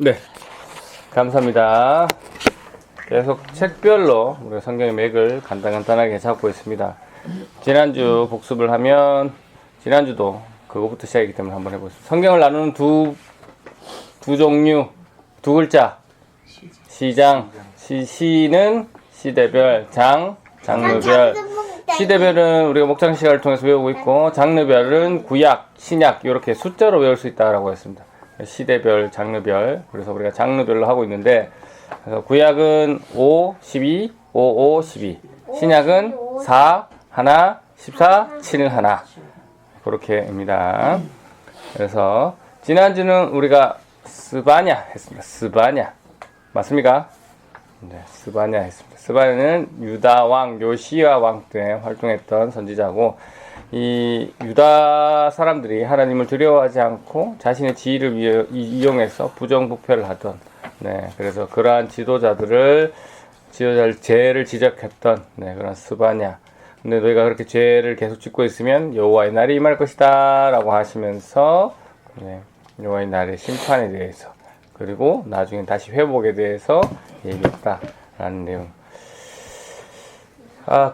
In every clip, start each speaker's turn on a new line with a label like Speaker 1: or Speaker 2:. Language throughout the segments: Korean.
Speaker 1: 네, 감사합니다. 계속 책별로 우리가 성경의 맥을 간단하게 잡고 있습니다. 지난주 복습을 하면 지난주도 그거부터 시작이기 때문에 한번 해보겠습니다. 성경을 나누는 두 종류, 두 글자. 시장, 시는 시대별, 장르별. 시대별은 우리가 목장 시간을 통해서 외우고 있고, 장르별은 구약, 신약 이렇게 숫자로 외울 수 있다라고 했습니다. 시대별, 장르별. 그래서 우리가 장르별로 하고 있는데, 그래서 구약은 5, 12, 5, 5, 12. 신약은 4, 1, 14, 7, 1. 그렇게입니다. 그래서 지난주는 우리가 스바냐 했습니다. 스바냐. 맞습니까? 네, 스바냐 했습니다. 스바냐는 유다 왕 요시야 왕 때 활동했던 선지자고, 이 유다 사람들이 하나님을 두려워하지 않고 자신의 지위를 이용해서 부정부패를 하던, 네, 그래서 그러한 지도자들 죄를 지적했던, 네, 그런 스바냐. 근데 너희가 그렇게 죄를 계속 짓고 있으면 여호와의 날이 임할 것이다 라고 하시면서, 네, 여호와의 날의 심판에 대해서, 그리고 나중에 다시 회복에 대해서 얘기했다라는 내용.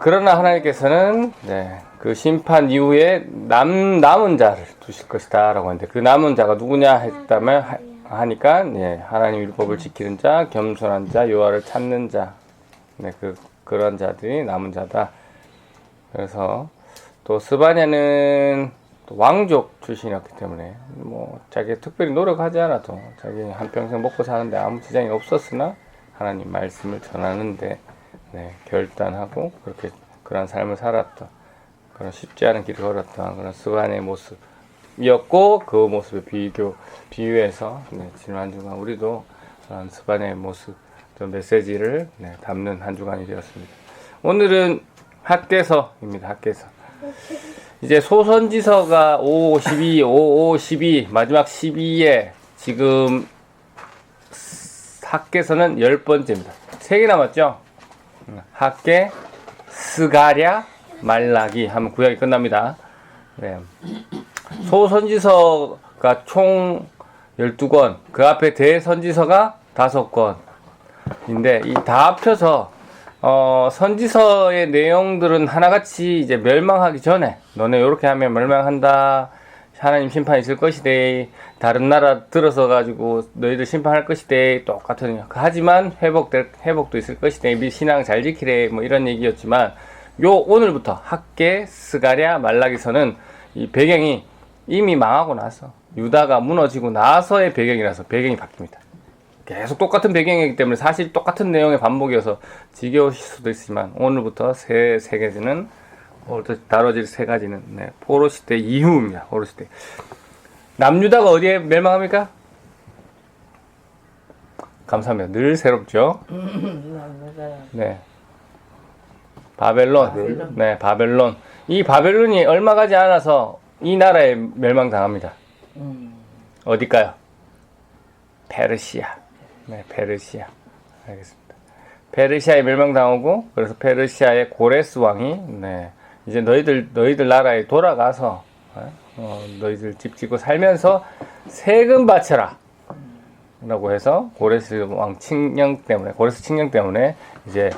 Speaker 1: 그러나 하나님께서는, 네, 그 심판 이후에 남은 자를 두실 것이다 라고 하는데, 그 남은 자가 누구냐 하니까, 네, 하나님 율법을 지키는 자, 겸손한 자, 여호와를 찾는 자, 네, 그런 자들이 남은 자다. 그래서 또 스바냐는 또 왕족 출신이었기 때문에 뭐 자기가 특별히 노력하지 않아도 자기 한평생 먹고 사는데 아무 지장이 없었으나 하나님 말씀을 전하는데, 네, 결단하고 그렇게 그런 삶을 살았던, 그런 쉽지 않은 길을 걸었던 그런 스바냐의 모습이었고, 그 모습에 비유해서, 네, 지난 한 주간 우리도 그런 스바냐의 모습, 메시지를, 네, 담는 한 주간이 되었습니다. 오늘은 학개서입니다. 학개서. 이제 소선지서가 5, 12, 5, 5, 12, 마지막 12에 지금 학개서는 10번째입니다. 3개 남았죠? 학개, 스가랴, 말라기 하면 구약이 끝납니다. 네. 소선지서가 총 12권, 그 앞에 대선지서가 5권인데 이 다 합쳐서 선지서의 내용들은 하나같이 이제 멸망하기 전에, 너네 요렇게 하면 멸망한다, 하나님 심판이 있을 것이대, 다른 나라 들어서 가지고 너희들 심판할 것이대, 똑같은, 하지만 회복도 있을 것이대, 미 신앙 잘 지키래, 뭐 이런 얘기였지만, 오늘부터 학개, 스가랴, 말라기서는 이 배경이 이미 망하고 나서, 유다가 무너지고 나서의 배경이라서 배경이 바뀝니다. 계속 똑같은 배경이기 때문에 사실 똑같은 내용의 반복이어서 지겨우실 수도 있지만, 오늘부터 세 개는, 다뤄질 3가지는, 네, 포로시 대 이후입니다. 포로시 대. 남유다가 어디에 멸망합니까? 감사합니다. 늘 새롭죠? 네. 바벨론. 네, 바벨론. 이 바벨론이 얼마 가지 않아서 이 나라에 멸망당합니다. 어딜까요? 페르시아. 네, 페르시아. 알겠습니다. 페르시아에 멸망당하고, 그래서 페르시아의 고레스 왕이, 네, 이제 너희들 나라에 돌아가서, 너희들 집 짓고 살면서 세금 바쳐라 라고 해서 고레스 칭령 때문에 이제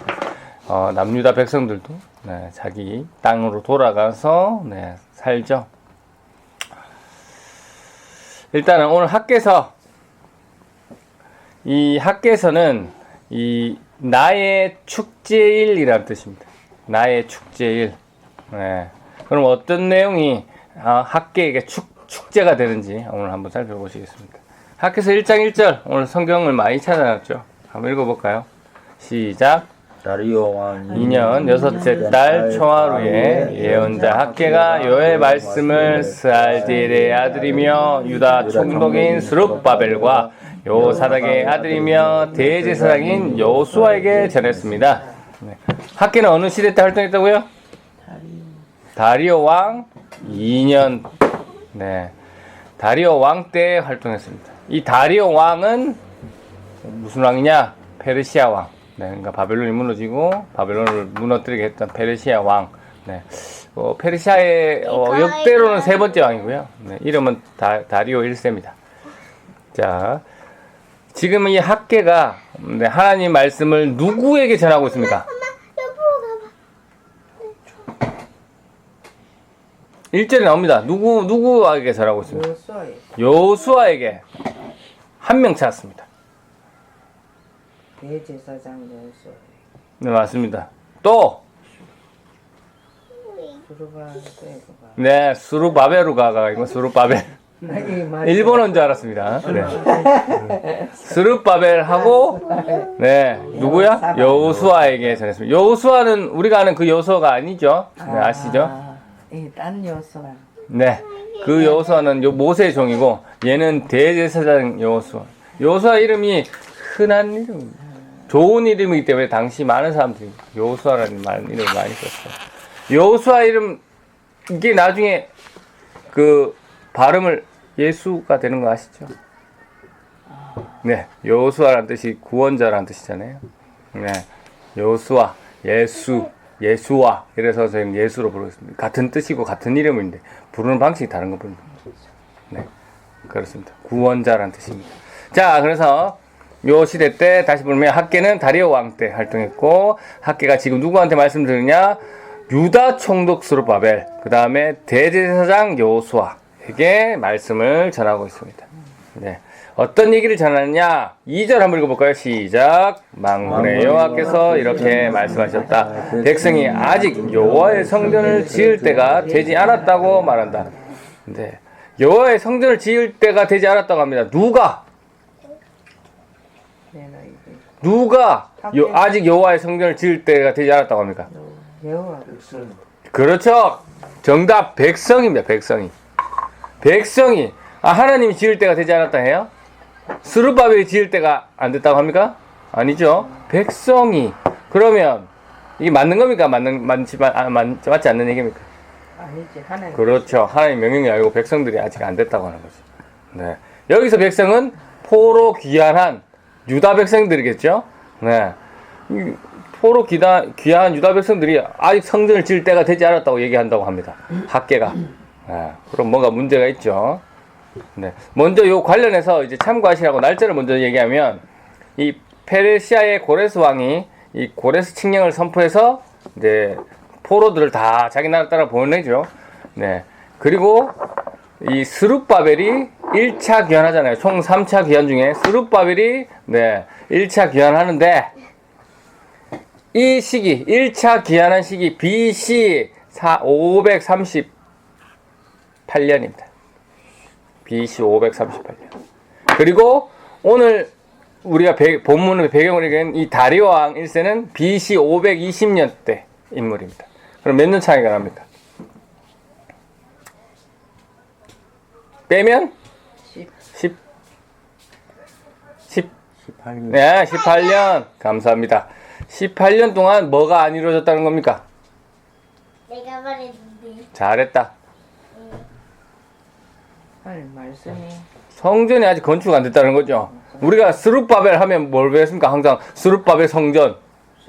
Speaker 1: 남유다 백성들도, 네, 자기 땅으로 돌아가서, 네, 살죠. 일단은 오늘 학개서, 이 학개서는 이 나의 축제일이라는 뜻입니다. 나의 축제일. 네. 그럼 어떤 내용이 학개에게 축제가 되는지 오늘 한번 살펴보시겠습니다. 학개서 1장 1절, 오늘 성경을 많이 찾아놨죠. 한번 읽어볼까요? 시작.
Speaker 2: 다리오 왕
Speaker 1: 2년 6째 달 초하루에 예언자 학개가 여호와의 말씀을 스알디엘의 아들이며 유다 총독인 스룹바벨과 요사닥의 아들이며 대제사장인 여호수아에게 전했습니다. 네. 학개는 어느 시대 때 활동했다고요? 다리오 왕 2년. 네. 다리오 왕 때 활동했습니다. 이 다리오 왕은 무슨 왕이냐? 페르시아 왕. 네, 그러니까 바벨론이 무너지고 바벨론을 무너뜨리게 했던 페르시아 왕. 네. 페르시아의 역대로는 3번째 왕이고요. 네, 이름은 다리오 1세입니다. 자, 지금 이 학계가 네, 하나님 말씀을 누구에게 전하고 있습니까?
Speaker 2: 옆으로 가봐.
Speaker 1: 1절에 나옵니다. 누구에게 전하고 있습니까?
Speaker 3: 요소에
Speaker 1: 여호수아에게 한 명 찾았습니다.
Speaker 3: 대제사장 요소에
Speaker 1: 네, 맞습니다. 또
Speaker 3: 수르바벨과
Speaker 1: 네, 수르바베루가가 이거 수르바벨. 일본어인 줄 알았습니다. 네. 스룹바벨하고 네 누구야? 여호수아에게 전했습니다. 여호수아는 우리가 아는 그 여호수아가 아니죠? 네, 아시죠?
Speaker 3: 딴 요소가
Speaker 1: 네, 그 여호수아는 모세의 종이고 얘는 대제사장 여호수아. 여호수아 이름이 흔한 이름, 좋은 이름이기 때문에 당시 많은 사람들이 여호수아라는 이름을 많이 썼어요. 여호수아 이름 이게 나중에 그 발음을 예수가 되는 거 아시죠? 네, 여호수아라는 뜻이 구원자라는 뜻이잖아요. 네, 여호수아, 예수, 예수와 이래서 저희는 예수로 부르겠습니다. 같은 뜻이고 같은 이름인데 부르는 방식이 다른 것뿐입니다. 네, 그렇습니다. 구원자라는 뜻입니다. 자, 그래서 요 시대 때 다시 보면 학계는 다리오 왕 때 활동했고 학계가 지금 누구한테 말씀드리냐? 유다 총독 스룹바벨, 그 다음에 대제사장 여호수아에게 말씀을 전하고 있습니다. 네. 어떤 얘기를 전하느냐? 2절 한번 읽어볼까요? 시작. 만군의 여호와께서 이렇게 말씀하셨다. 백성이 아직 여호와의 성전을 지을 때가 되지 않았다고 말한다. 네. 여호와의 성전을 지을 때가 되지 않았다고 합니다. 누가 아직 여호와의 성전을 지을 때가 되지 않았다고 합니까?
Speaker 3: 여호와
Speaker 1: 그렇죠. 정답 백성입니다. 백성이 하나님이 지을 때가 되지 않았다 해요? 스룹바벨이 지을 때가 안 됐다고 합니까? 아니죠. 백성이. 그러면 이게 맞는 겁니까? 맞지 않는 얘기입니까?
Speaker 3: 아니지 하나님.
Speaker 1: 그렇죠. 하나님 명령이 아니고 백성들이 아직 안 됐다고 하는 거죠. 네. 여기서 백성은 포로 귀환한 유다 백성들이겠죠. 네. 포로 귀환한 유다 백성들이 아직 성전을 지을 때가 되지 않았다고 얘기한다고 합니다. 학계가. 네. 그럼 뭔가 문제가 있죠. 네. 먼저 요 관련해서 이제 참고하시라고 날짜를 먼저 얘기하면 이 페르시아의 고레스 왕이 이 고레스 칙령을 선포해서 이제 포로들을 다 자기 나라 따라 보내죠. 네. 그리고 이 스룹바벨이 1차 귀환하잖아요. 총 3차 귀환 중에 스룹바벨이 네, 1차 귀환하는데 이 시기 1차 귀환한 시기 BC 538년입니다. BC 538년. 그리고 오늘 우리가 본문의 배경을 읽은 이 다리오 왕 1세는 BC 520년 때 인물입니다. 그럼 몇 년 차이가 납니까? 빼면
Speaker 3: 18년.
Speaker 1: 네, 18년. 감사합니다. 18년 동안 뭐가 안 이루어졌다는 겁니까?
Speaker 2: 내가 말했는데.
Speaker 1: 잘했다.
Speaker 3: 말씀이
Speaker 1: 성전이 아직 건축 안 됐다는 거죠. 우리가 스룹바벨 하면 뭘 배웠습니까? 항상 스룹바벨 성전.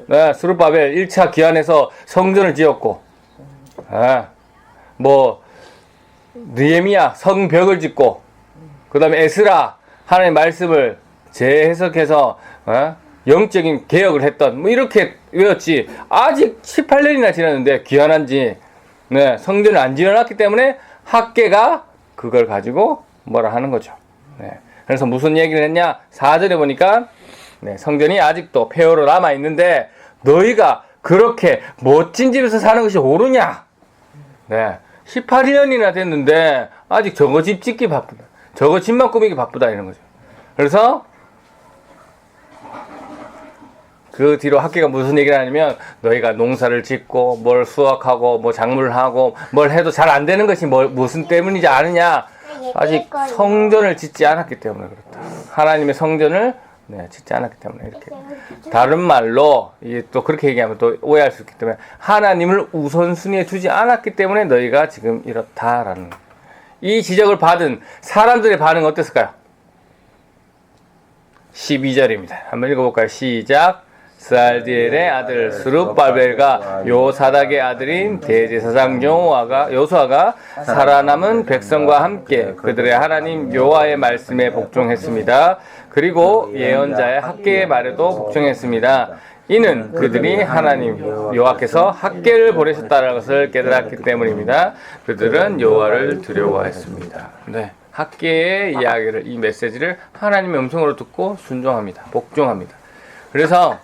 Speaker 1: 네, 스룹바벨 1차 기한에서 성전을 지었고, 네, 뭐 느헤미야 성벽을 짓고, 그 다음에 에스라 하나님의 말씀을 재해석해서 영적인 개혁을 했던 뭐 이렇게 외웠지. 아직 18년이나 지났는데 귀환한지 네, 성전을 안 지어놨기 때문에 학계가 그걸 가지고 뭐라 하는 거죠. 네. 그래서 무슨 얘기를 했냐? 4절에 보니까 네, 성전이 아직도 폐허로 남아 있는데 너희가 그렇게 멋진 집에서 사는 것이 옳으냐? 네. 18년이나 됐는데 아직 저거 집 짓기 바쁘다. 저거 집만 꾸미기 바쁘다 이런 거죠. 그래서 그 뒤로 학계가 무슨 얘기를 하냐면 너희가 농사를 짓고 뭘 수확하고 뭐 작물을 하고 뭘 해도 잘 안 되는 것이 무슨 때문이지 아느냐? 아직 성전을 짓지 않았기 때문에 그렇다. 하나님의 성전을 네, 짓지 않았기 때문에 이렇게. 다른 말로 이게 또 그렇게 얘기하면 또 오해할 수 있기 때문에 하나님을 우선순위에 두지 않았기 때문에 너희가 지금 이렇다라는 거예요. 이 지적을 받은 사람들의 반응은 어땠을까요? 12절입니다. 한번 읽어볼까요? 시작. 스알디엘의 아들 스룹바벨과 요사닥의 아들인 대제사장 요수아가 살아남은 백성과 함께 그들의 하나님 여호와의 말씀에 복종했습니다. 그리고 예언자의 학개의 말에도 복종했습니다. 이는 그들이 하나님 여호와께서 학개를 보내셨다는 것을 깨달았기 때문입니다. 그들은 여호와를 두려워했습니다. 네, 학개의 이야기를, 이 메시지를 하나님의 음성으로 듣고 순종합니다. 복종합니다. 그래서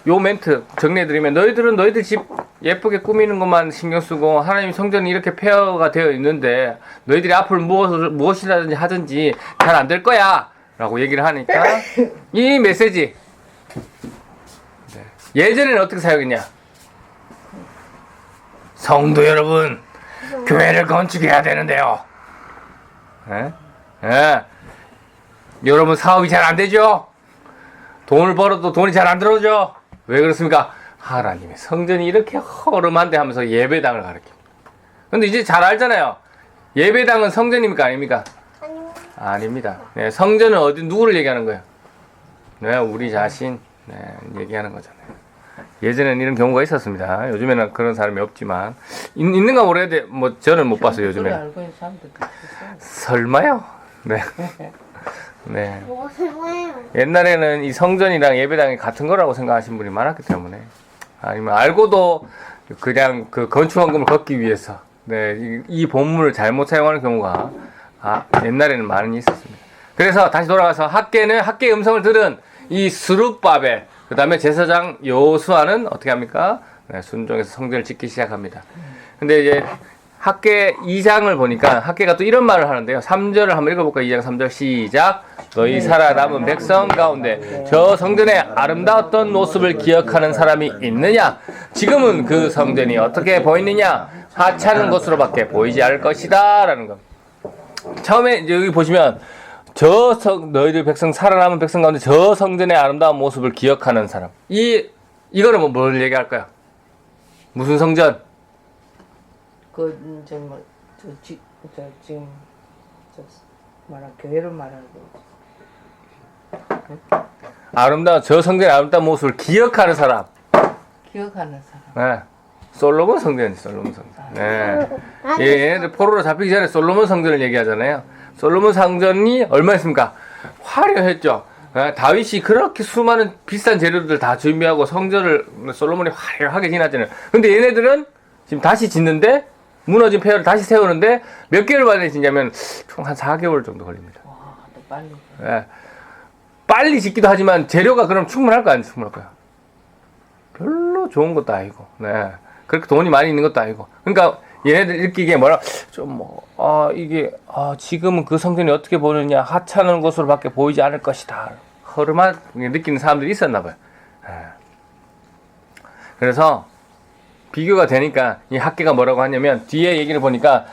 Speaker 1: 요 멘트 정리해드리면, 너희들은 너희들 집 예쁘게 꾸미는 것만 신경 쓰고 하나님 성전이 이렇게 폐허가 되어 있는데 너희들이 앞으로 무엇이라든지 하든지 잘 안 될 거야 라고 얘기를 하니까 이 메시지 예전에는 어떻게 사용했냐? 성도 여러분, 교회를 건축해야 되는데요. 여러분 사업이 잘 안 되죠? 돈을 벌어도 돈이 잘 안 들어오죠? 왜 그렇습니까? 하나님의 성전이 이렇게 허름한데 하면서 예배당을 가르칩니다. 근데 이제 잘 알잖아요. 예배당은 성전입니까? 아닙니까? 아닙니다. 네, 성전은 어디, 누구를 얘기하는 거예요? 네, 우리 자신, 네, 얘기하는 거잖아요. 예전에는 이런 경우가 있었습니다. 요즘에는 그런 사람이 없지만 있는가 모르겠는데 뭐 저는 못 봤어요. 요즘에.
Speaker 3: 알고 있는 사람들도 있어요.
Speaker 1: 설마요? 네. 네.
Speaker 2: 뭐가 설마요?
Speaker 1: 옛날에는 이 성전이랑 예배당이 같은 거라고 생각하시는 분이 많았기 때문에, 아니면 알고도 그냥 그 건축원금을 걷기 위해서 이 본문을 잘못 사용하는 경우가 옛날에는 많이 있었습니다. 그래서 다시 돌아가서 학개의 음성을 들은 이 스룹바벨, 그 다음에 제사장 여호수아는 어떻게 합니까? 네, 순종해서 성전을 짓기 시작합니다. 근데 이제 학개 2장을 보니까 학개가 또 이런 말을 하는데요. 3절을 한번 읽어볼까요? 2장 3절 시작. 너희 살아남은 백성 가운데 저 성전의 아름다웠던 모습을 기억하는 사람이 있느냐? 지금은 그 성전이 어떻게 보이느냐? 하찮은 것으로밖에 보이지 않을 것이다 라는 것. 처음에 이제 여기 보시면 너희들 백성, 살아남은 백성 가운데 저 성전의 아름다운 모습을 기억하는 사람. 이거는 뭐 뭘 얘기할까요? 무슨 성전?
Speaker 3: 지금 교회를 말하는 거.
Speaker 1: 아름다운, 저 성전의 아름다운 모습을 기억하는 사람.
Speaker 3: 기억하는 사람.
Speaker 1: 네. 솔로몬 성전. 네. 얘네들 포로로 잡히기 전에 솔로몬 성전을 얘기하잖아요. 솔로몬 성전이 얼마였습니까? 화려했죠. 네. 다윗이 그렇게 수많은 비싼 재료들 다 준비하고 성전을 솔로몬이 화려하게 지났잖아요. 근데 얘네들은 지금 다시 짓는데, 무너진 폐허를 다시 세우는데 몇 개월 만에 짓냐면 총 한 4개월 정도 걸립니다.
Speaker 3: 와, 또 빨리.
Speaker 1: 네. 빨리 짓기도 하지만 재료가 그럼 충분할까요? 안 충분할까요? 별로 좋은 것도 아니고, 네. 그렇게 돈이 많이 있는 것도 아니고. 그러니까 얘네들 읽기에 지금은 그 성전이 어떻게 보느냐, 하찮은 것으로밖에 보이지 않을 것이다. 허름하게 느끼는 사람들이 있었나 봐요. 네. 그래서 비교가 되니까 이 학개가 뭐라고 하냐면, 뒤에 얘기를 보니까,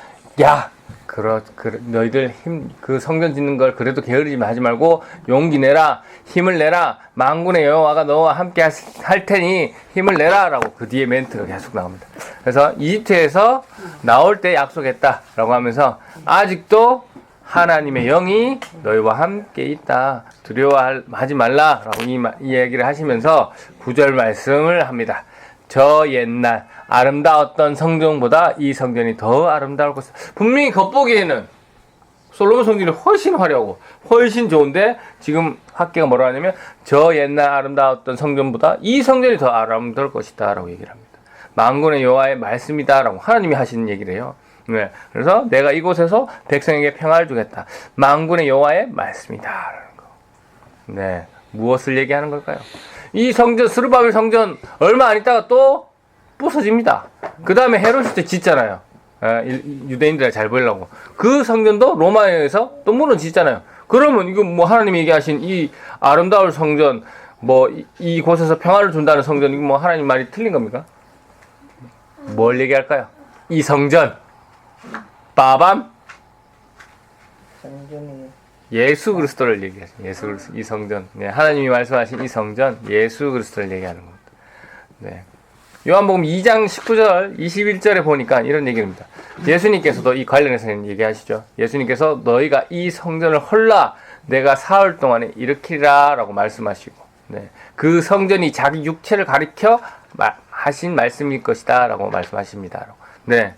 Speaker 1: 너희들 그 성전 짓는 걸 그래도 게으르지 하지 말고 용기 내라, 힘을 내라, 만군의 여호와가 너와 함께 할 테니 힘을 내라 라고 그 뒤에 멘트가 계속 나옵니다. 그래서 이집트에서 나올 때 약속했다라고 하면서 아직도 하나님의 영이 너희와 함께 있다, 두려워하지 말라라고 이 얘기를 하시면서 9절 말씀을 합니다. 저 옛날 아름다웠던 성전보다 이 성전이 더 아름다울 것이다. 분명히 겉보기에는 솔로몬 성전이 훨씬 화려하고 훨씬 좋은데, 지금 학개가 뭐라 하냐면 저 옛날 아름다웠던 성전보다 이 성전이 더 아름다울 것이다 라고 얘기를 합니다. 만군의 여호와의 말씀이다 라고 하나님이 하시는 얘기를 해요. 네. 그래서 내가 이곳에서 백성에게 평화를 주겠다. 만군의 여호와의 말씀이다 라는 거. 네. 무엇을 얘기하는 걸까요? 이 성전, 스룹바벨 성전 얼마 안 있다가 또 부서집니다. 그 다음에 헤롯이 때 짓잖아요. 유대인들이 잘 보이려고. 그 성전도 로마에 의해서 또 무너지잖아요. 그러면 이거 뭐 하나님이 얘기하신 이 아름다울 성전, 뭐 이곳에서 평화를 준다는 성전, 이거 뭐 하나님 말이 틀린 겁니까? 뭘 얘기할까요? 이 성전, 빠밤,
Speaker 3: 성전이
Speaker 1: 예수 그리스도를 얘기하죠. 예수 그리스도, 이 성전. 네, 하나님이 말씀하신 이 성전, 예수 그리스도를 얘기하는 겁니다. 네. 요한복음 2장 19절, 21절에 보니까 이런 얘기입니다. 예수님께서도 이 관련해서 얘기하시죠. 예수님께서 너희가 이 성전을 헐라 내가 사흘 동안에 일으키리라 라고 말씀하시고, 네. 그 성전이 자기 육체를 가리켜 하신 말씀일 것이다 라고 말씀하십니다. 네.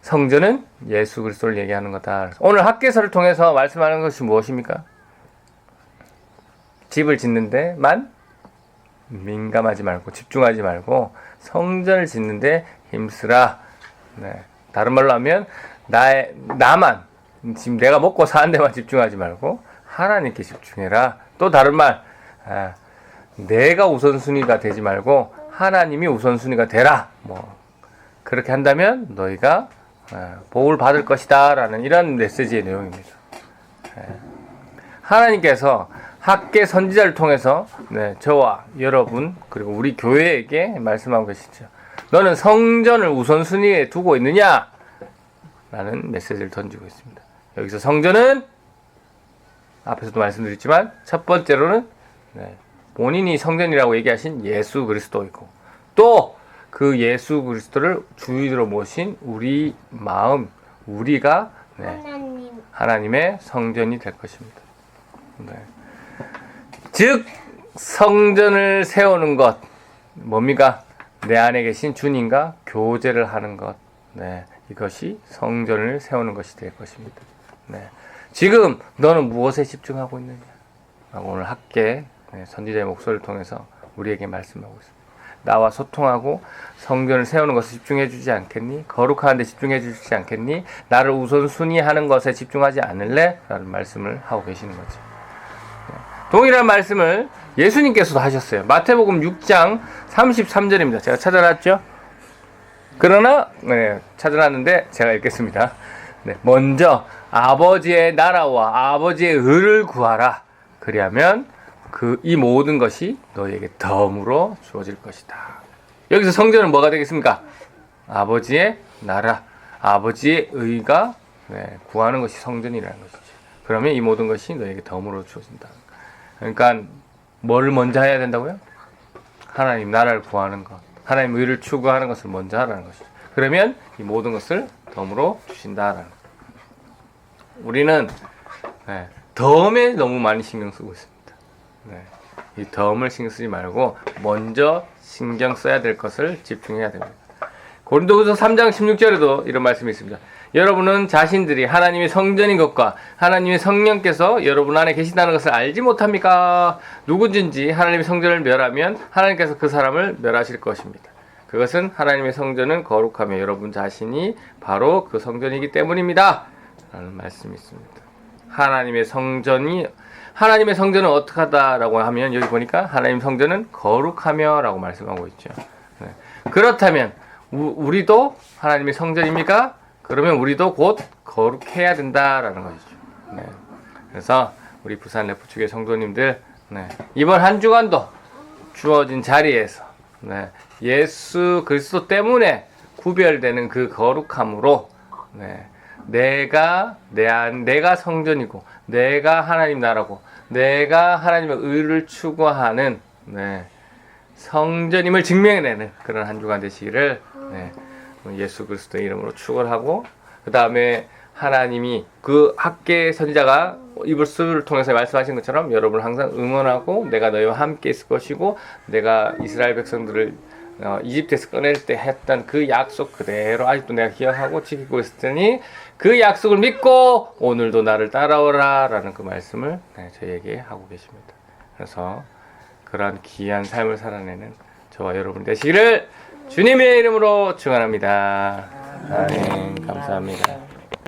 Speaker 1: 성전은 예수 그리스도를 얘기하는 거다. 오늘 학개서를 통해서 말씀하는 것이 무엇입니까? 집을 짓는데만 민감하지 말고 집중하지 말고 성전을 짓는데 힘쓰라. 네. 다른 말로 하면 나만 지금 내가 먹고 사는 데만 집중하지 말고 하나님께 집중해라. 또 다른 말, 내가 우선순위가 되지 말고 하나님이 우선순위가 되라. 뭐 그렇게 한다면 너희가 복을 받을 것이다 라는 이런 메시지의 내용입니다. 하나님께서 학개 선지자를 통해서 저와 여러분 그리고 우리 교회에게 말씀하고 계시죠. 너는 성전을 우선순위에 두고 있느냐? 라는 메시지를 던지고 있습니다. 여기서 성전은 앞에서도 말씀드렸지만 첫 번째로는 본인이 성전이라고 얘기하신 예수 그리스도이고 또 그 예수 그리스도를 주인으로 모신 우리 마음, 우리가 하나님의 성전이 될 것입니다. 즉 성전을 세우는 것 뭡니까? 내 안에 계신 주님과 교제를 하는 것. 이것이 성전을 세우는 것이 될 것입니다. 지금 너는 무엇에 집중하고 있느냐? 오늘 학계 선지자의 목소리를 통해서 우리에게 말씀하고 있습니다. 나와 소통하고 성전을 세우는 것에 집중해 주지 않겠니? 거룩한 데 집중해 주지 않겠니? 나를 우선순위하는 것에 집중하지 않을래? 라는 말씀을 하고 계시는 거죠. 동일한 말씀을 예수님께서도 하셨어요. 마태복음 6장 33절입니다. 제가 찾아놨죠? 그러나 찾아놨는데 제가 읽겠습니다. 먼저 아버지의 나라와 아버지의 의를 구하라. 그리하면 이 모든 것이 너희에게 덤으로 주어질 것이다. 여기서 성전은 뭐가 되겠습니까? 아버지의 나라, 아버지의 의가 구하는 것이 성전이라는 것이죠. 그러면 이 모든 것이 너희에게 덤으로 주어진다. 그러니까 뭘 먼저 해야 된다고요? 하나님 나라를 구하는 것, 하나님 의를 추구하는 것을 먼저 하라는 것이죠. 그러면 이 모든 것을 덤으로 주신다라는 것. 우리는 덤에 너무 많이 신경 쓰고 있습니다. 이 덤을 신경 쓰지 말고 먼저 신경 써야 될 것을 집중해야 됩니다. 고린도후서 3장 16절에도 이런 말씀이 있습니다. 여러분은 자신들이 하나님의 성전인 것과 하나님의 성령께서 여러분 안에 계신다는 것을 알지 못합니까? 누구든지 하나님의 성전을 멸하면 하나님께서 그 사람을 멸하실 것입니다. 그것은 하나님의 성전은 거룩하며 여러분 자신이 바로 그 성전이기 때문입니다. 라는 말씀이 있습니다. 하나님의 성전은 어떻게 하다라고 하면 여기 보니까 하나님 성전은 거룩하며 라고 말씀하고 있죠. 그렇다면 우리도 하나님의 성전입니까? 그러면 우리도 곧 거룩해야 된다라는 것이죠. 그래서 우리 부산 레프축의 성도님들 이번 한 주간도 주어진 자리에서 예수 그리스도 때문에 구별되는 그 거룩함으로 내가 성전이고 내가 하나님 나라고 내가 하나님의 의를 추구하는 성전임을 증명해내는 그런 한 주간 되시기를 예수 그리스도의 이름으로 축원하고 그 다음에 하나님이 그 학계 선지자가 이불스를 통해서 말씀하신 것처럼 여러분을 항상 응원하고 내가 너희와 함께 있을 것이고 내가 이스라엘 백성들을 이집트에서 꺼낼 때 했던 그 약속 그대로 아직도 내가 기억하고 지키고 있을 테니 그 약속을 믿고 오늘도 나를 따라오라 라는 그 말씀을 저희에게 하고 계십니다. 그래서 그러한 귀한 삶을 살아내는 저와 여러분 되시기를 주님의 이름으로 축원합니다. 아멘. 감사합니다.